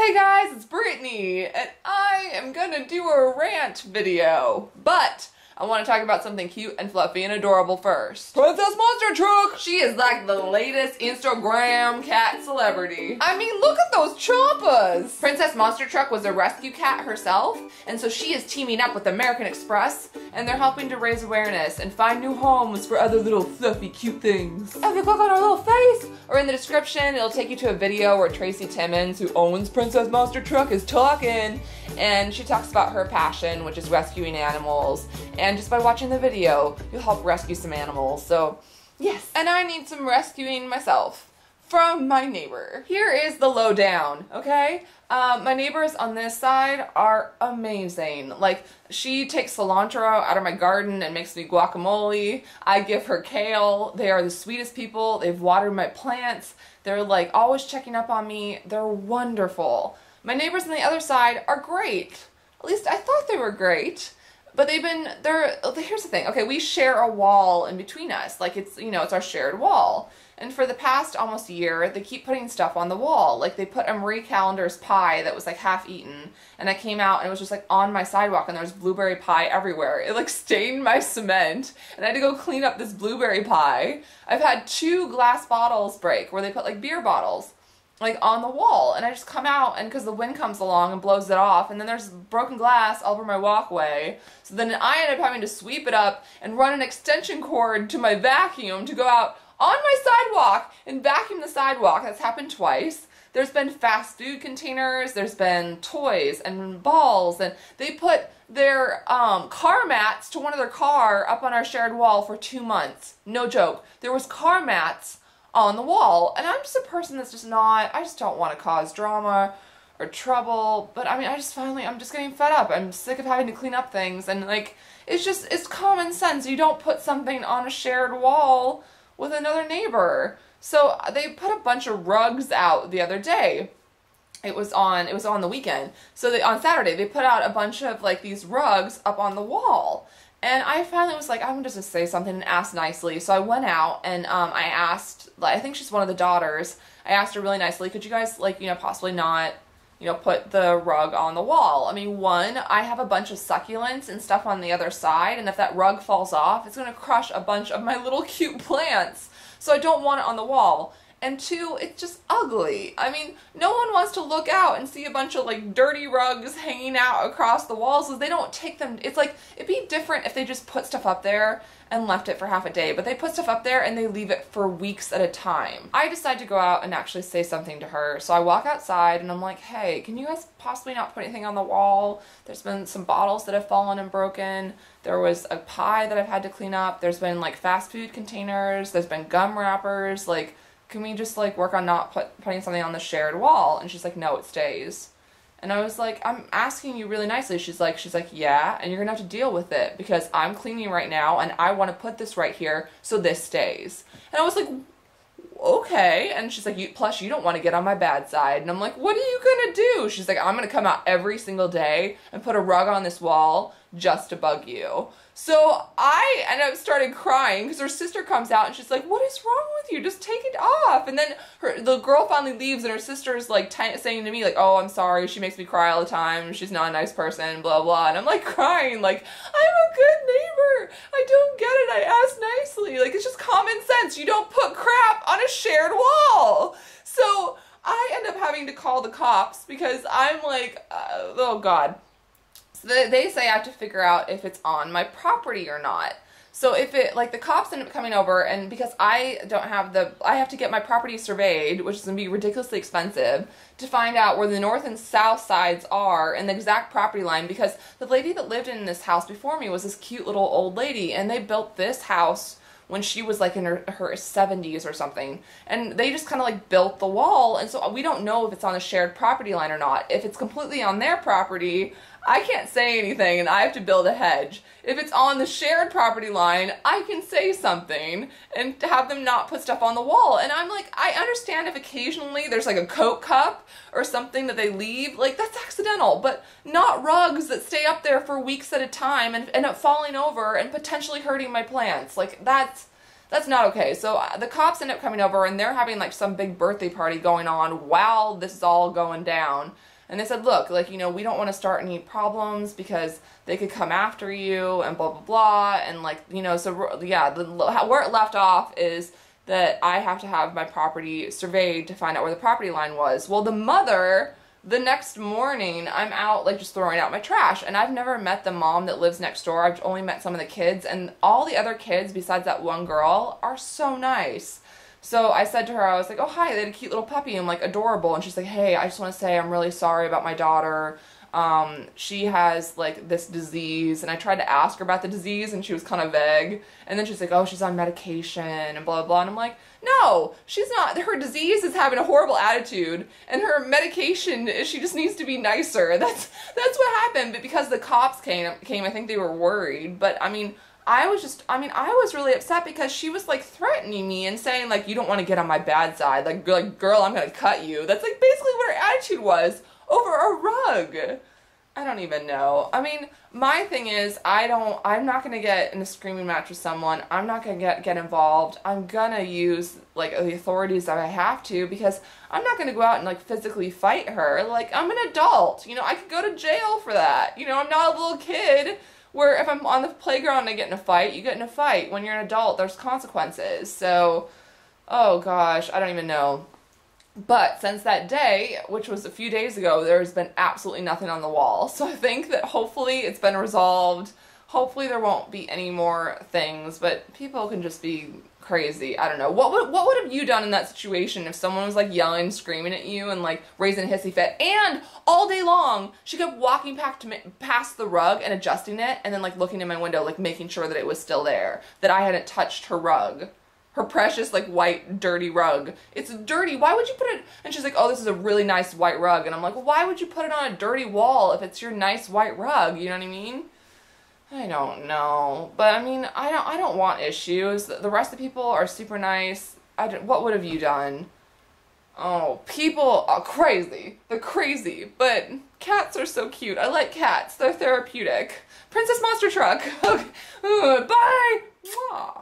Hey guys, it's Brittany, and I am gonna do a rant video, but I want to talk about something cute and fluffy and adorable first. Princess Monster Truck! She is like the latest Instagram cat celebrity. I mean, look at those chompas! Princess Monster Truck was a rescue cat herself, and so she is teaming up with American Express, and they're helping to raise awareness and find new homes for other little fluffy cute things. If you click on her little face, or in the description, it'll take you to a video where Tracy Timmons, who owns Princess Monster Truck, is talking, and she talks about her passion, which is rescuing animals, and just by watching the video, you'll help rescue some animals. So, yes. And I need some rescuing myself from my neighbor. Here is the lowdown, okay? My neighbors on this side are amazing. Like, she takes cilantro out of my garden and makes me guacamole. I give her kale. They are the sweetest people. They've watered my plants. They're like always checking up on me. They're wonderful. My neighbors on the other side are great. At least I thought they were great. But here's the thing. Okay, we share a wall in between us. Like, it's, you know, it's our shared wall. And for the past almost a year, they keep putting stuff on the wall. Like, they put a Marie Callender's pie that was like half eaten. And I came out and it was just like on my sidewalk and there was blueberry pie everywhere. It like stained my cement and I had to go clean up this blueberry pie. I've had 2 glass bottles break where they put like beer bottles like on the wall, and I just come out, and because the wind comes along and blows it off, and then there's broken glass all over my walkway, so then I end up having to sweep it up and run an extension cord to my vacuum to go out on my sidewalk and vacuum the sidewalk. That's happened twice. There's been fast food containers, there's been toys and balls, and they put their car mats to one of their car up on our shared wall for 2 months. No joke. There was car mats on the wall, and I'm just a person that's I just don't want to cause drama or trouble, but I mean, I'm just getting fed up. I'm sick of having to clean up things, and like, it's common sense. You don't put something on a shared wall with another neighbor. So they put a bunch of rugs out the other day. It was on the weekend. So on Saturday, they put out a bunch of like these rugs up on the wall. And I finally was like, I'm just gonna say something and ask nicely. So I went out and I asked, I think she's one of the daughters, I asked her really nicely, could you guys, like, you know, possibly not, you know, put the rug on the wall? I mean, one, I have a bunch of succulents and stuff on the other side, and if that rug falls off, it's gonna crush a bunch of my little cute plants. So I don't want it on the wall. And 2, it's just ugly. I mean, no one wants to look out and see a bunch of like dirty rugs hanging out across the walls because they don't take them. It's like, it'd be different if they just put stuff up there and left it for half a day, but they put stuff up there and they leave it for weeks at a time. I decided to go out and actually say something to her. So I walk outside and I'm like, hey, can you guys possibly not put anything on the wall? There's been some bottles that have fallen and broken. There was a pie that I've had to clean up. There's been like fast food containers. There's been gum wrappers. Like, can we just like work on not putting something on the shared wall? And she's like, no, it stays. And I was like, I'm asking you really nicely. She's like, yeah, and you're gonna have to deal with it because I'm cleaning right now and I want to put this right here so this stays. And I was like, okay. And she's like, plus you don't want to get on my bad side. And I'm like, what are you gonna do? She's like, I'm gonna come out every single day and put a rug on this wall just to bug you. So I ended up started crying because her sister comes out and she's like, what is wrong with you? Just take it off. And then the girl finally leaves and her sister's like saying to me like, oh, I'm sorry. She makes me cry all the time. She's not a nice person, blah, blah. And I'm like crying like, I'm a good neighbor. I don't get it. I asked nicely. Like, it's just common sense. You don't put crap on a shared wall. So I end up having to call the cops because I'm like, oh God. So they say I have to figure out if it's on my property or not. So if it, like, the cops end up coming over, and because I have to get my property surveyed, which is going to be ridiculously expensive, to find out where the north and south sides are and the exact property line, because the lady that lived in this house before me was this cute little old lady, and they built this house when she was like in her 70s or something. And they just kind of like built the wall, and so we don't know if it's on a shared property line or not. If it's completely on their property, I can't say anything and I have to build a hedge. If it's on the shared property line, I can say something and have them not put stuff on the wall. And I'm like, I understand if occasionally there's like a Coke cup or something that they leave, like that's accidental, but not rugs that stay up there for weeks at a time and end up falling over and potentially hurting my plants. Like that's not okay. So the cops end up coming over and they're having like some big birthday party going on while this is all going down. And they said, look, like, you know, we don't want to start any problems because they could come after you and blah, blah, blah. And like, you know, so yeah, where it left off is that I have to have my property surveyed to find out where the property line was. Well, the mother, the next morning, I'm out like just throwing out my trash, and I've never met the mom that lives next door. I've only met some of the kids, and all the other kids besides that one girl are so nice. So I said to her, I was like, oh, hi, they had a cute little puppy. I'm like, adorable. And she's like, hey, I just want to say I'm really sorry about my daughter. She has like this disease, and I tried to ask her about the disease and she was kind of vague. And then she's like, oh, she's on medication and blah, blah, blah. And I'm like, no, she's not. Her disease is having a horrible attitude, and her medication is she just needs to be nicer. That's what happened. But because the cops came, I think they were worried. But I mean, I was really upset because she was like threatening me and saying like, you don't want to get on my bad side. Like girl, I'm going to cut you. That's like basically what her attitude was over a rug. I don't even know. I mean, my thing is, I'm not going to get in a screaming match with someone. I'm not going to get involved. I'm going to use, like, the authorities that I have to, because I'm not going to go out and, like, physically fight her. Like, I'm an adult. You know, I could go to jail for that. You know, I'm not a little kid where if I'm on the playground and I get in a fight, you get in a fight. When you're an adult, there's consequences. So, oh gosh, I don't even know. But since that day, which was a few days ago, there's been absolutely nothing on the wall. So I think that hopefully it's been resolved. Hopefully there won't be any more things, but people can just be crazy. I don't know. What would have you done in that situation if someone was like yelling, screaming at you and like raising a hissy fit, and all day long she kept walking past the rug and adjusting it and then like looking in my window, like making sure that it was still there, that I hadn't touched her rug. Her precious, like, white, dirty rug. It's dirty. Why would you put it... And she's like, oh, this is a really nice white rug. And I'm like, well, why would you put it on a dirty wall if it's your nice white rug? You know what I mean? I don't know. But, I mean, I don't want issues. The rest of the people are super nice. What would have you done? Oh, people are crazy. They're crazy. But cats are so cute. I like cats. They're therapeutic. Princess Monster Truck. Okay. Bye! Mwah.